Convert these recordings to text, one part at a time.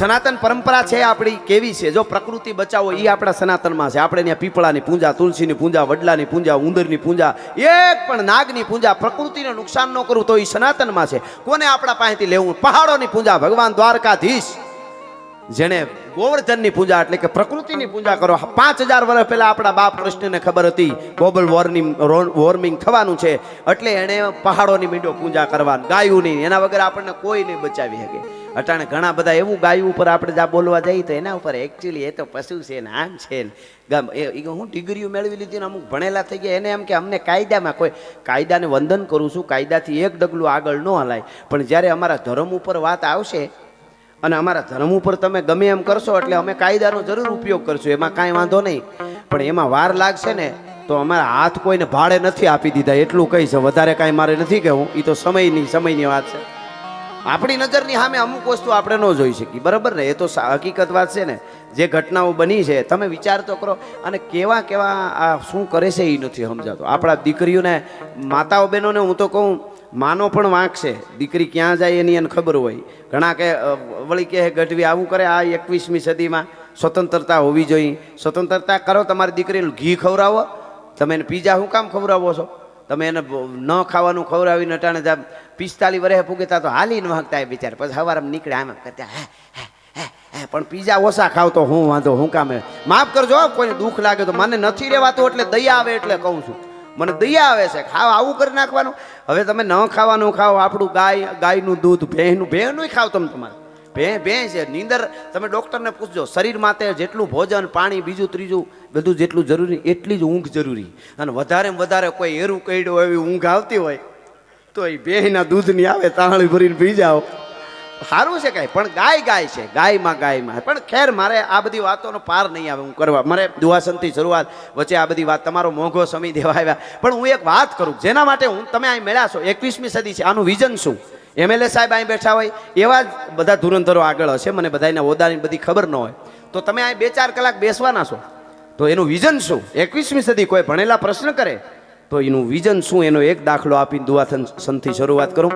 સનાતન પરંપરા છે આપણી કેવી છે? જો પ્રકૃતિ બચાવો એ આપણા સનાતનમાં છે. આપણે ત્યાં પીપળાની પૂજા, તુલસીની પૂજા, વડલાની પૂજા, ઉંદરની પૂજા, એક પણ નાગની પૂજા, પ્રકૃતિને નુકસાન ન કરવું તો એ સનાતનમાં છે. કોને આપણા પાસેથી લેવું? પહાડોની પૂજા, ભગવાન દ્વારકાધીશ જેને ગોવર્ધનની પૂજા એટલે કે પ્રકૃતિની પૂજા કરો. 5000 વર્ષ પહેલા આપણા બાપ કૃષ્ણને ખબર હતી ગ્લોબલ વોર્મિંગ થવાનું છે, એટલે એણે પહાડોની મીંડો પૂજા કરવાની, ગાયુંની. એના વગર આપણને કોઈ નહીં બચાવી શકે. અટાણે ઘણા બધા એવું ગાયું ઉપર આપણે જ્યાં બોલવા જઈએ તો એના ઉપર એકચ્યુઅલી એ તો પશુ છે ને આમ છે ને હું ડિગ્રીઓ મેળવી લીધી ને અમુક ભણેલા થઈ ગયા, એને એમ કે અમને કાયદામાં કોઈ કાયદાને વંદન કરું છું, કાયદાથી એક ડગલું આગળ ન હલાય. પણ જ્યારે અમારા ધર્મ ઉપર વાત આવશે અને અમારા ધર્મ ઉપર તમે ગમે એમ કરશો એટલે અમે કાયદાનો જરૂર ઉપયોગ કરશું, એમાં કાંઈ વાંધો નહીં. પણ એમાં વાર લાગશે ને તો અમારા હાથ કોઈને ભાડે નથી આપી દીધા, એટલું કહી છે. વધારે કાંઈ મારે નથી કહેવું, એ તો સમયની વાત છે. આપણી નજરની સામે અમુક વસ્તુ આપણે ન જોઈ શકીએ, બરાબર ને? એ તો હકીકત વાત છે ને. જે ઘટનાઓ બની છે તમે વિચાર તો કરો. અને કેવા આ શું કરે છે એ નથી સમજાતો. આપણા દીકરીઓને, માતાઓ બહેનોને હું તો કહું, માનો પણ વાંક છે. દીકરી ક્યાં જાય એની એને ખબર હોય. ઘણા કે વળી કે ગઢવી આવું કરે. આ 21મી સદીમાં સ્વતંત્રતા હોવી જોઈએ. સ્વતંત્રતા કરો, તમારી દીકરીને ઘી ખવડાવો. તમે એને પીઝા શું કામ ખવડાવો છો? તમે એને ન ખાવાનું ખવડાવીને અટાણે 45 વર્ષે પૂગેતા તો હાલી ન હકતા બિચાર. પછી સવારમાં નીકળે આમ કરતા પણ પીઝા ઓછા ખાવ તો હું વાંધો, હું કામે? માફ કરજો, કોઈને દુઃખ લાગે તો. મને નથી રહેવાતું એટલે દયા આવે એટલે કહું છું. મને દયા આવે છે. ખાવ આવું કરી નાખવાનું. હવે તમે ન ખાવાનું ખાઓ. આપણું ગાયનું દૂધ, ભેંનું ખાવ. તમે તમારે ભેં છે. નીંદર તમે ડૉક્ટરને પૂછજો. શરીર માટે જેટલું ભોજન, પાણી, બીજું ત્રીજું બધું જેટલું જરૂરી એટલી જ ઊંઘ જરૂરી. અને વધારે કોઈ એરું કઈડો એવી ઊંઘ આવતી હોય તો એ ભેંના દૂધની આવે, તાળી ભરીને પી જાઓ, સારું છે કાંઈ. પણ ગાય છે, ગાયમાં. પણ ખેર, મારે આ બધી વાતોનો પાર નહીં આવે હું કરવા. મારે દુહાસનથી શરૂઆત, વચ્ચે આ બધી વાત, તમારો મોંઘો સમય દેવા આવ્યા. પણ હું એક વાત કરું જેના માટે તમે અહીં મળ્યા છો. 21મી સદી છે, આનું વિઝન શું? MLA સાહેબ અહીં બેઠા હોય એવા જ બધા ધુરંધરો આગળ હશે. મને બધાના હોદ્દાની બધી ખબર ન હોય તો તમે અહીં 2-4 કલાક બેસવાના છો. તો એનું વિઝન શું? 21મી સદી કોઈ ભણેલા પ્રશ્ન કરે તો એનું વિઝન શું? એનો એક દાખલો આપીને દુહાસનથી શરૂઆત કરું.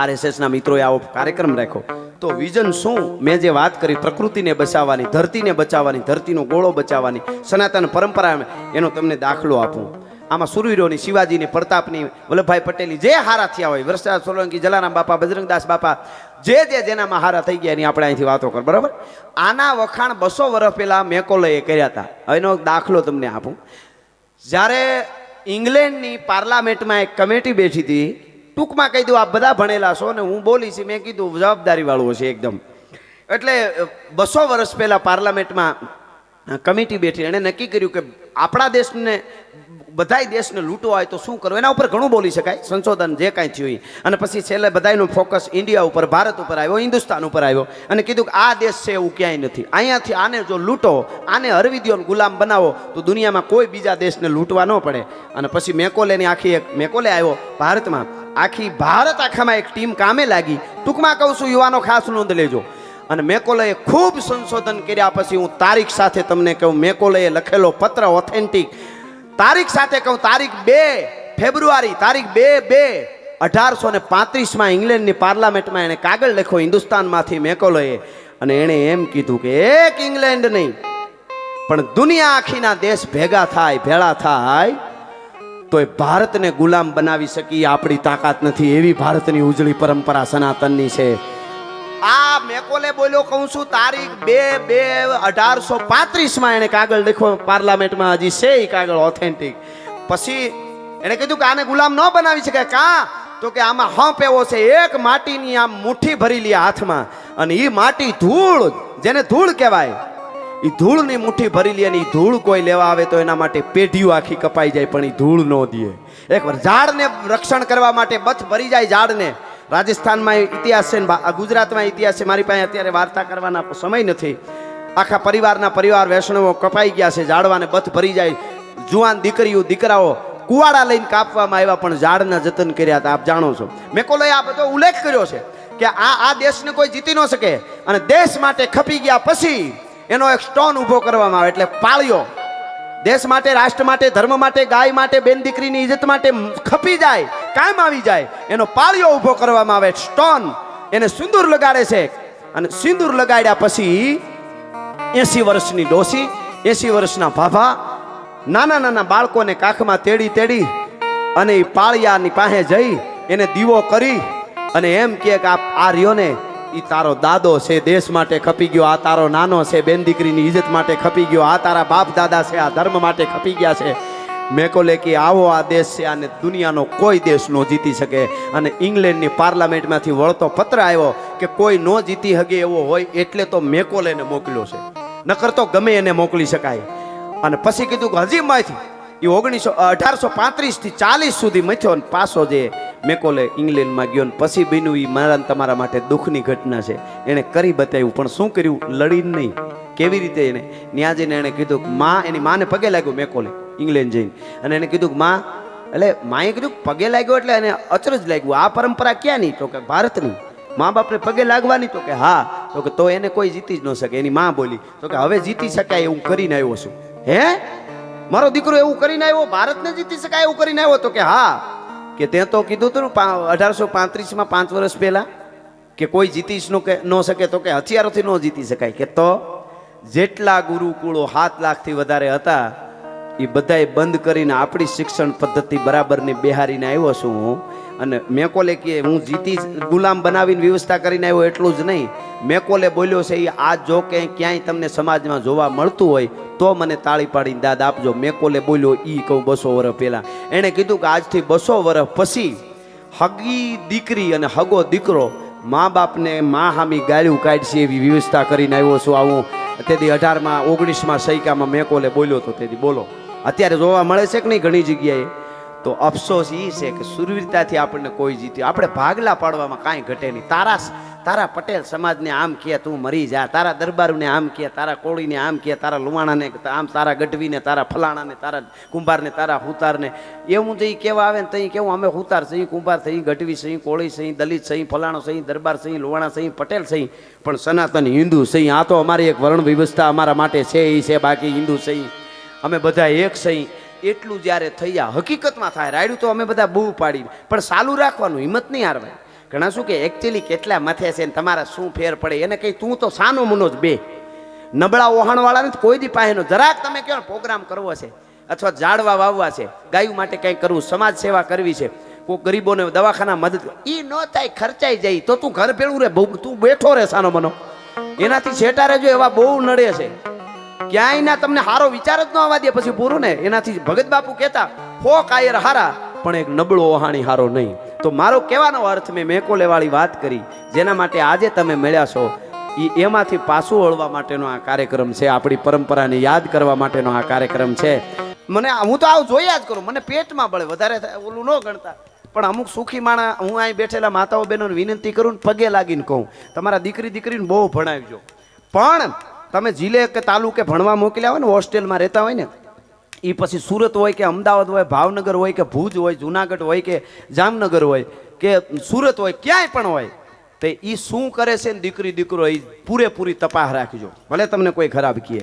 RSSના મિત્રોએ આવો કાર્યક્રમ રાખ્યો તો વિઝન શું? મેં જે વાત કરી, પ્રકૃતિને બચાવવાની, ધરતીને બચાવવાની, ધરતીનો ગોળો બચાવવાની, સનાતન પરંપરા, એનો તમને દાખલો આપું. આમાં સુરવીરોની, શિવાજીની, પ્રતાપની, વલ્લભભાઈ પટેલની જે હારા થયા હોય, વરસાદ સોલંકી, જલારામ બાપા, બજરંગદાસ બાપા, જેનામાં હારા થઈ ગયા એની આપણે અહીંથી વાતો કર, બરાબર? આના વખાણ 200 વર્ષ પહેલા મેકોલેએ કર્યા હતા. એનો દાખલો તમને આપું. જ્યારે ઇંગ્લેન્ડની પાર્લામેન્ટમાં એક કમિટી બેઠી હતી, ટૂંકમાં કહી દઉં, આપ બધા ભણેલા છો ને હું બોલીશ, મેં કીધું જવાબદારી વાળું છે એકદમ. એટલે 200 વર્ષ પહેલા પાર્લામેન્ટમાં કમિટી બેઠી, એણે નક્કી કર્યું કે આપણા દેશને, બધાય દેશને લૂંટવો હોય તો શું કરવું? એના ઉપર ઘણું બોલી શકાય, સંશોધન જે કાંઈ થયું. અને પછી છેલ્લે બધાનું ફોકસ ઇન્ડિયા ઉપર, ભારત ઉપર આવ્યો, હિન્દુસ્તાન ઉપર આવ્યો, અને કીધું કે આ દેશ છે એવું ક્યાંય નથી. અહીંયાથી આને જો લૂંટો, આને હરવી દો, ગુલામ બનાવો તો દુનિયામાં કોઈ બીજા દેશને લૂંટવા ન પડે. અને પછી મેકોલે આવ્યો ભારતમાં. આખી ભારત આખામાં એક ટીમ કામે લાગી. ટૂંકમાં કહું છું, યુવાનો ખાસ નોંધ લેજો. અને મેકોલેએ ખૂબ સંશોધન કર્યા પછી હું તારીખ સાથે તમને કહું, મેકોલેએ લખેલો પત્ર ઓથેન્ટિક તારીખ સાથે કહું, તારીખ 2 ફેબ્રુઆરી, તારીખ 2/1835 ઇંગ્લેન્ડની પાર્લામેન્ટમાં એણે કાગળ લખ્યો હિન્દુસ્તાનમાંથી મેકોલેએ. અને એણે એમ કીધું કે એક ઇંગ્લેન્ડ નહીં પણ દુનિયા આખીના દેશ ભેળા થાય તો એ ભારતને ગુલામ બનાવી શકી આપણી તાકાત નથી. એવી ભારતની ઉજળી પરંપરા સનાતનની છે. આ મેકોલે બોલ્યો, કહું છું, તારીખ 2/1835 એને કાગળ લખ્યો પાર્લામેન્ટમાં. હજી છે એ કાગળ ઓથેન્ટિક. પછી એને કીધું કે આને ગુલામ ન બનાવી શકાય. કાં તો કે આમાં હંપ એવો છે, એક માટીની આમ મુઠ્ઠી ભરી લે હાથમાં, અને એ માટી ધૂળ, જેને ધૂળ કહેવાય, એ ધૂળની મુઠ્ઠી ભરી લે. અને એ ધૂળ કોઈ લેવા આવે તો એના માટે પેઢીઓ આખી કપાઈ જાય, પણ એ ધૂળ ન દે. એકવાર ઝાડને રક્ષણ કરવા માટે બથ ભરી જાય ઝાડને. રાજસ્થાનમાં ઇતિહાસ છે, ગુજરાતમાં ઇતિહાસ છે. મારી પાસે અત્યારે વાર્તા કરવાના સમય નથી. આખા પરિવાર વૈષ્ણવો કપાઈ ગયા છે, ઝાડવાને બથ ભરી જાય. જુવાન દીકરીઓ, દીકરાઓ કુવાડા લઈને કાપવામાં આવ્યા, પણ ઝાડના જતન કર્યા હતા. આપ જાણો છો, મેકોલેએ આ બધો ઉલ્લેખ કર્યો છે કે આ દેશને કોઈ જીતી ન શકે. અને દેશ માટે ખપી ગયા પછી એનો એક સ્ટોન ઊભો કરવામાં આવે, એટલે પાળ્યો. દેશ માટે, રાષ્ટ્ર માટે, ધર્મ માટે, ગાય માટે, બેન દીકરીની ઇજ્જત માટે ખપી જાય, કાયમ આવી જાય, એનો પાળિયો ઊભો કરવામાં આવે, સ્ટોન. એને સિંદૂર લગાડે છે. અને સિંદૂર લગાડ્યા પછી 80 વર્ષની ડોસી 80 વર્ષના ભાભા નાના નાના બાળકોને કાખમાં તેડી અને એ પાળિયાની પાસે જઈ એને દીવો કરી અને એમ કે આ રહ્યો ને ઈ તારો દાદો છે, દેશ માટે ખપી ગયો, આ તારો નાનો છે, બેન દીકરીની ઇજ્જત માટે ખપી ગયો, આ તારા બાપ દાદા છે, આ ધર્મ માટે ખપી ગયા છે. મેકોલે કે આવો આ દેશ છે અને દુનિયાનો કોઈ દેશ નો જીતી શકે. અને ઇંગ્લેન્ડની પાર્લામેન્ટમાંથી વળતો પત્ર આવ્યો કે કોઈ નો જીતી શકે એવો હોય એટલે તો મેકોલેને મોકલ્યો છે, નકર તો ગમે એને મોકલી શકાય. અને પછી કીધું કે હજી માંથી એ 1835 થી 40 સુધી મથ્યો ને પાછો જે મેકોલે ઇંગ્લેન્ડમાં ગયો ને પછી બીનું એ મારા તમારા માટે દુઃખની ઘટના છે. એણે કરી બતાવ્યું, પણ શું કર્યું? લડીને નહીં. કેવી રીતે? એને ત્યાં જઈને એણે કીધું કે માં, એની માને પગે લાગ્યો મેકોલે ઇંગ્લેન્ડ જઈને, અને એને કીધું કે માં, એટલે માએ કીધું પગે લાગ્યો એટલે એને અચરજ લાગ્યું, આ પરંપરા ક્યાં નહીં? તો કે ભારતની. મા બાપને પગે લાગવાની? તો કે હા. તો કે તો એને કોઈ જીતી જ ન શકે. એની માં બોલી તો કે હવે જીતી શકાય એવું કરીને આવ્યો છું. હે, મારો દીકરો એવું કરીને આવ્યો, ભારતને જીતી શકાય એવું કરીને આવ્યો? તો કે હા. કે તે તો કીધું હતું 1835માં 5 વર્ષ પહેલા કે કોઈ જીતી ન શકે, તો કે હથિયારોથી ન જીતી શકાય. કે તો જેટલા ગુરુકુળો 7 લાખથી વધારે હતા એ બધાએ બંધ કરીને આપણી શિક્ષણ પદ્ધતિ બરાબરની બિહારીને આવ્યો છું હું. અને મેકોલે કે હું જીતી ગુલામ બનાવીને વ્યવસ્થા કરીને આવ્યો એટલું જ નહીં, મેકોલે બોલ્યો છે એ આ જો ક્યાંય તમને સમાજમાં જોવા મળતું હોય તો મને તાળી પાડીને દાદ આપજો. મેકોલે બોલ્યો ઈ કહું 200 વર્ષ પહેલા. એણે કીધું કે આજથી 200 વર્ષ પછી હગી દીકરી અને હગો દીકરો મા બાપને મા હામી ગાળ્યું કાઢશે એવી વ્યવસ્થા કરીને આવ્યો છું. આવું તેથી 19 સૈકામાં મેકોલે બોલ્યો તો તેથી બોલો અત્યારે જોવા મળે છે કે નહીં ઘણી જગ્યાએ? તો અફસોસ એ છે કે સુરવીરતાથી આપણને કોઈ જીત્યું. આપણે ભાગલા પાડવામાં કાંઈ ઘટે નહીં. તારા પટેલ સમાજને આમ કે તું મરી જા, તારા દરબારુને આમ કે, તારા કોળીને આમ કે, તારા લુવાણાને આમ, તારા ગઢવીને, તારા ફલાણાને, તારા કુંભારને, તારા હુતારને, એવું જે કહેવા આવે ને તઈ કેવું અમે હુતાર સહી, કુંભાર સહી, ગઢવી સહી, કોળી સહી, દલિત સહી, ફલાણો સહી, દરબાર સહી, લુવાણા સહી, પટેલ સહી, પણ સનાતન હિન્દુ સહી. આ તો અમારી એક વર્ણ વ્યવસ્થા અમારા માટે છે એ છે, બાકી હિન્દુ સહી અમે બધા એક સહી. એટલું જ્યારે થયા હકીકતમાં થાય રાયડું તો અમે બધા બહુ પાડી, પણ ચાલુ રાખવાનું, હિંમત નહીં હારવાય. ઘણા શું કે એકચ્યુઅલી કેટલા મથે છે ને તમારા શું ફેર પડે એને કઈ તું તો સાનો મુનો જ બે નબળા ઓહાણવાળાને કોઈ દી પાસેનો જરાક તમે કહો પ્રોગ્રામ કરવો છે અથવા ઝાડવા વાવવા છે, ગાયું માટે કંઈક કરવું, સમાજ સેવા કરવી છે, કોઈ ગરીબોને દવાખાના મદદ, એ ન થાય ખર્ચાઈ જાય તો તું ઘર ભેળું રે, તું બેઠો રે સાનો મનો. એનાથી છેટારે જો એવા બહુ નડે છે, ક્યાંય ના તમને સારો વિચાર જ ન આવવા દે પછી પૂરું ને. એનાથી ભગત બાપુ કહેતા હો કાયર હારા પણ એક નબળો ઓહાણી હારો નહીં. તો મારો કહેવાનો અર્થ મેં મેકોલે વાળી વાત કરી જેના માટે આજે તમે મળ્યા છો એમાંથી પાછું વળવા માટેનો આ કાર્યક્રમ છે, આપણી પરંપરાને યાદ કરવા માટેનો આ કાર્યક્રમ છે. મને હું તો આવું જોયા જ કરું, મને પેટમાં બળે વધારે ઓલું ન ગણતા, પણ અમુક સુખી માણા હું અહીં બેઠેલા માતાઓ બહેનોને વિનંતી કરું ને પગે લાગીને કહું તમારા દીકરીને બહુ ભણાવજો. પણ તમે જિલ્લે કે તાલુકે ભણવા મોકલ્યા હોય ને, હોસ્ટેલમાં રહેતા હોય ને, એ પછી સુરત હોય કે અમદાવાદ હોય, ભાવનગર હોય કે ભુજ હોય, જુનાગઢ હોય કે જામનગર હોય કે સુરત હોય, ક્યાંય પણ હોય, તો એ શું કરે છે ને દીકરી દીકરો એ પૂરેપૂરી તપાસ રાખજો, ભલે તમને કોઈ ખરાબ કહે.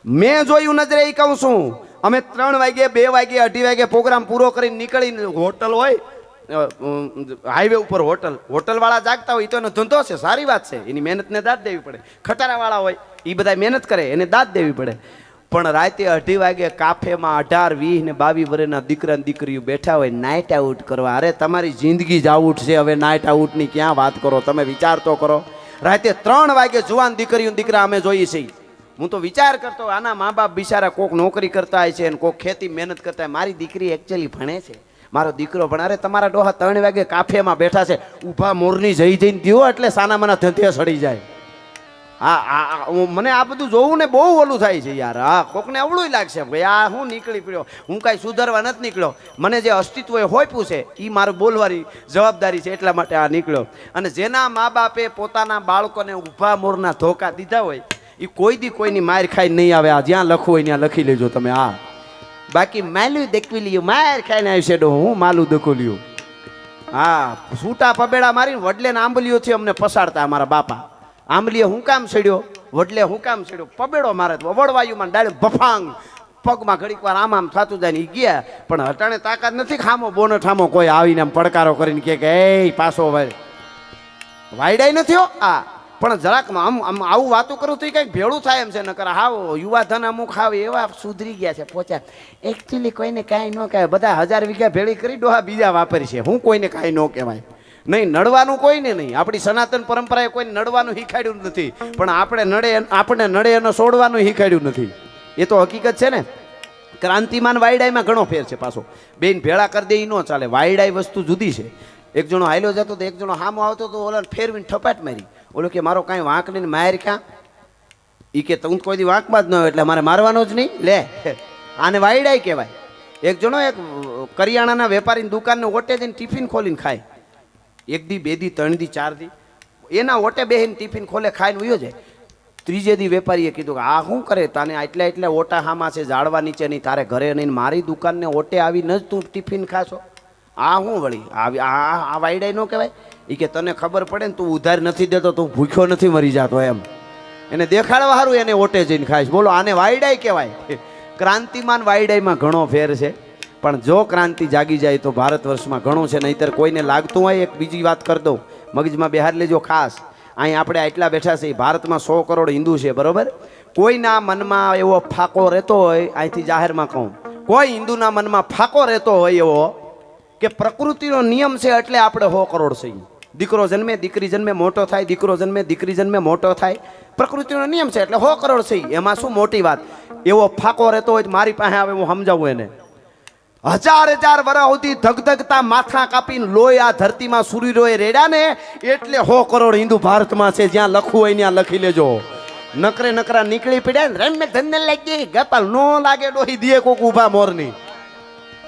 મેં જોયું નજરે એ કહું છું. અમે 3 વાગે 2 વાગે 2:30 વાગે પ્રોગ્રામ પૂરો કરીને નીકળીને હોટલ હોય હાઈવે ઉપર હોટલ વાળા જાગતા હોય તો એનો ધંધો છે, સારી વાત છે, એની મહેનતને દાદ દેવી પડે. ખટારા વાળા હોય એ બધા મહેનત કરે એને દાદ દેવી પડે. પણ રાતે 2:30 વાગે કાફેમાં 18, 20 ને 22 વર્ષના દીકરા ને દીકરીઓ બેઠા હોય નાઇટ આઉટ કરવા. અરે તમારી જિંદગી જ આઉટ છે, હવે નાઇટ આઉટની ક્યાં વાત કરો? તમે વિચાર તો કરો. રાતે 3 વાગે જુવાન દીકરીઓ દીકરા અમે જોઈએ છીએ. હું તો વિચાર કરતો આના મા બાપ બિચારા કોક નોકરી કરતા હોય છે અને કોક ખેતી મહેનત કરતા હોય, મારી દીકરી એકચ્યુઅલી ભણે છે, મારો દીકરો ભણે. અરે તમારા ડોહા 3 વાગે કાફેમાં બેઠા છે, ઊભા મોરની જઈને દ્યો એટલે સાના મના ધંધે સડી જાય. મને આ બધું જોવું ને બહુ ઓલું થાય છે યાર. હા, કોકને અવળું લાગશે ભાઈ આ હું નીકળી પડ્યો, હું કાંઈ સુધારવા નથી નીકળ્યો, મને જે અસ્તિત્વ એ હોપ્યું છે એ મારું બોલવાની જવાબદારી છે, એટલા માટે આ નીકળ્યો. અને જેના મા બાપે પોતાના બાળકોને ઊભા મોરના ધોકા દીધા હોય એ કોઈ દી કોઈની માર ખાઈ નહીં આવે. આ જ્યાં લખવું હોય ત્યાં લખી લેજો તમે. હા, બાકી માલું દેખવી લ્યું, માર ખાઈને આવશે ડો, હું માલું દખો લ્યું. હા, છૂટા પબેડા મારીને વડલે ને આંબલીઓથી અમને પસાડતા અમારા બાપા. આંબલીએ હું કામ છેડ્યો, વડલે હું કામ છેડ્યો, પબેડો મારે વડવાયુમાં ડાયરેક્ટ બફાંગ પગમાં ઘડીક વાર આમ થતું જાય ને ગયા. પણ હટાણે તાકાત નથી ખામો બોનો ઠામો કોઈ આવીને આમ પડકારો કરીને કે એ પાછો વાયડાય નથી હો. આ પણ જરાક આમ આમ આવું વાતું કરું તો કંઈક ભેળું થાય એમ છે નકર હાવ યુવાધન અમુક હાવ એવા સુધરી ગયા છે પોચા એકચ્યુઅલી કોઈને કાંઈ ન કહેવાય બધા 1000 વીઘા ભેળી કરી ડોહા બીજા વાપરી છે હું કોઈને કાંઈ ન કહેવાય નહીં નડવાનું કોઈને નહીં આપણી સનાતન પરંપરાએ કોઈને નડવાનું શીખાડ્યું નથી પણ આપણે નડે એને છોડવાનું શીખાડ્યું નથી એ તો હકીકત છે ને ક્રાંતિમાન વાયડાઈમાં ઘણો ફેર છે પાછો બેન ભેળા કરી દે એ ન ચાલે વાયડાઈ વસ્તુ જુદી છે એક જણો હાલ્યો જતો તો એક જણો હામો આવતો તો ઓલા ફેરવીને ઠપાટ મારી ઓલો કે મારો કાંઈ વાંક નહીં માર ક્યાં એ કે તું કોઈ દી વાંકમાં જ ન હોય એટલે મારે મારવાનો જ નહીં લે આને વાયડાઈ કહેવાય એક જણો એક કરિયાણાના વેપારીની દુકાનને ઓટે જઈને ટિફિન ખોલીને ખાય એક દી બે દી ત્રણ દી ચાર દી એના ઓટે બેહીને ટિફિન ખોલે ખાઈને ઉયો જાય ત્રીજે દી વેપારીએ કીધું કે આ શું કરે તાને એટલા ઓટા હામાં છે ઝાડવા નીચે નહીં તારે ઘરે નહીં મારી દુકાનને ઓટે આવીને જ તું ટિફિન ખાશો આ શું વળી આ વાયડાઈ ન કહેવાય એ કે તને ખબર પડે ને તું ઉધાર નથી દેતો તું ભૂખ્યો નથી મરી જાતો એમ એને દેખાડવા સારું એને ઓટે જઈને ખાઈશ બોલો આને વાયડાઈ કહેવાય ક્રાંતિમાન વાયડાઈમાં ઘણો ફેર છે પણ જો ક્રાંતિ જાગી જાય તો ભારત વર્ષમાં ઘણું છે નહીંતર કોઈને લાગતું હોય એક બીજી વાત કરી દઉં મગજમાં બિહાર લેજો ખાસ અહીં આપણે આટલા બેઠા છે ભારતમાં 100 કરોડ હિન્દુ છે બરોબર કોઈના મનમાં એવો ફાકો રહેતો હોય અહીંથી જાહેરમાં કહું કોઈ હિન્દુના મનમાં ફાકો રહેતો હોય એવો કે પ્રકૃતિનો નિયમ છે એટલે આપણે 100 કરોડ છીએ દીકરો જન્મે દીકરી જન્મે મોટો થાય દીકરો જન્મે દીકરી જન્મે મોટો થાય પ્રકૃતિનો નિયમ છે એટલે 100 કરોડ છે એમાં શું મોટી વાત એવો ફાકો રહેતો હોય મારી પાસે આવે હું સમજાવું એને 1000 વર્ષ સુધી ધગધગતા માથા કાપીને લોહી આ ધરતીમાં સૂર્યરોએ રેડ્યા ને એટલે 100 કરોડ હિન્દુ ભારતમાં છે જ્યાં લખવું હોય ત્યાં લખી લેજો નકરા નીકળી પડ્યા ને રમે ધંધે લાગી ગપાલ નો લાગે ડોહી દીએ કોક ઊભા મોરની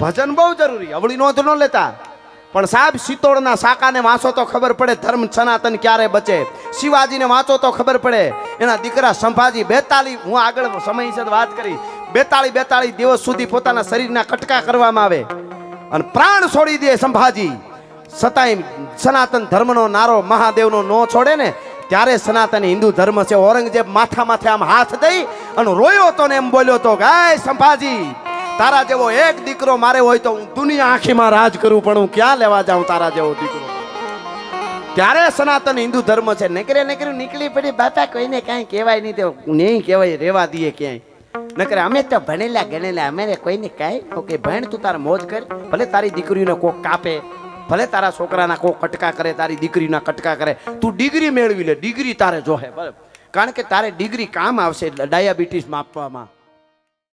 ભજન બહુ જરૂરી અવળી નોંધ ન લેતા પણ સાહેબ સિત્તોડના સાકાને વાંચો તો ખબર પડે ધર્મ સનાતન ક્યારે બચે શિવાજીને વાંચો તો ખબર પડે એના દીકરા સંભાજી 42 હું આગળ સમય છે વાત કરી 42 દિવસ સુધી પોતાના શરીરના કટકા કરવામાં આવે અને પ્રાણ છોડી દે સંભાજી છતાંય સનાતન ધર્મનો નારો મહાદેવનો નો છોડે ને ત્યારે સનાતન હિન્દુ ધર્મ છે ઔરંગઝેબ માથા માથે આમ હાથ દઈ અને રોયો તો ને એમ બોલ્યો તો ગાય સંભાજી તારા જેવો એક દીકરો મારે હોય તો હું દુનિયા આખીમાં રાજ કરું પણ હું ક્યાં લેવા જાઉં તારા જેવો દીકરો ત્યારે સનાતન હિન્દુ ધર્મ છે નીકળી પડી બાપા કોઈને કાંઈ કહેવાય નહીં તો નહીં કહેવાય રેવા દઈએ ક્યાંય નકરે અમે તો ભણેલા ગણેલા અમે કોઈને કાંઈ ઓકે ભણ તું તારા મોજ કર ભલે તારી દીકરીને કોક કાપે ભલે તારા છોકરાના કોક કટકા કરે તારી દીકરીના કટકા કરે તું ડિગ્રી મેળવી લે ડિગ્રી તારે જોહે બરાબર કારણ કે તારે ડિગ્રી કામ આવશે ડાયાબિટીસ માપવામાં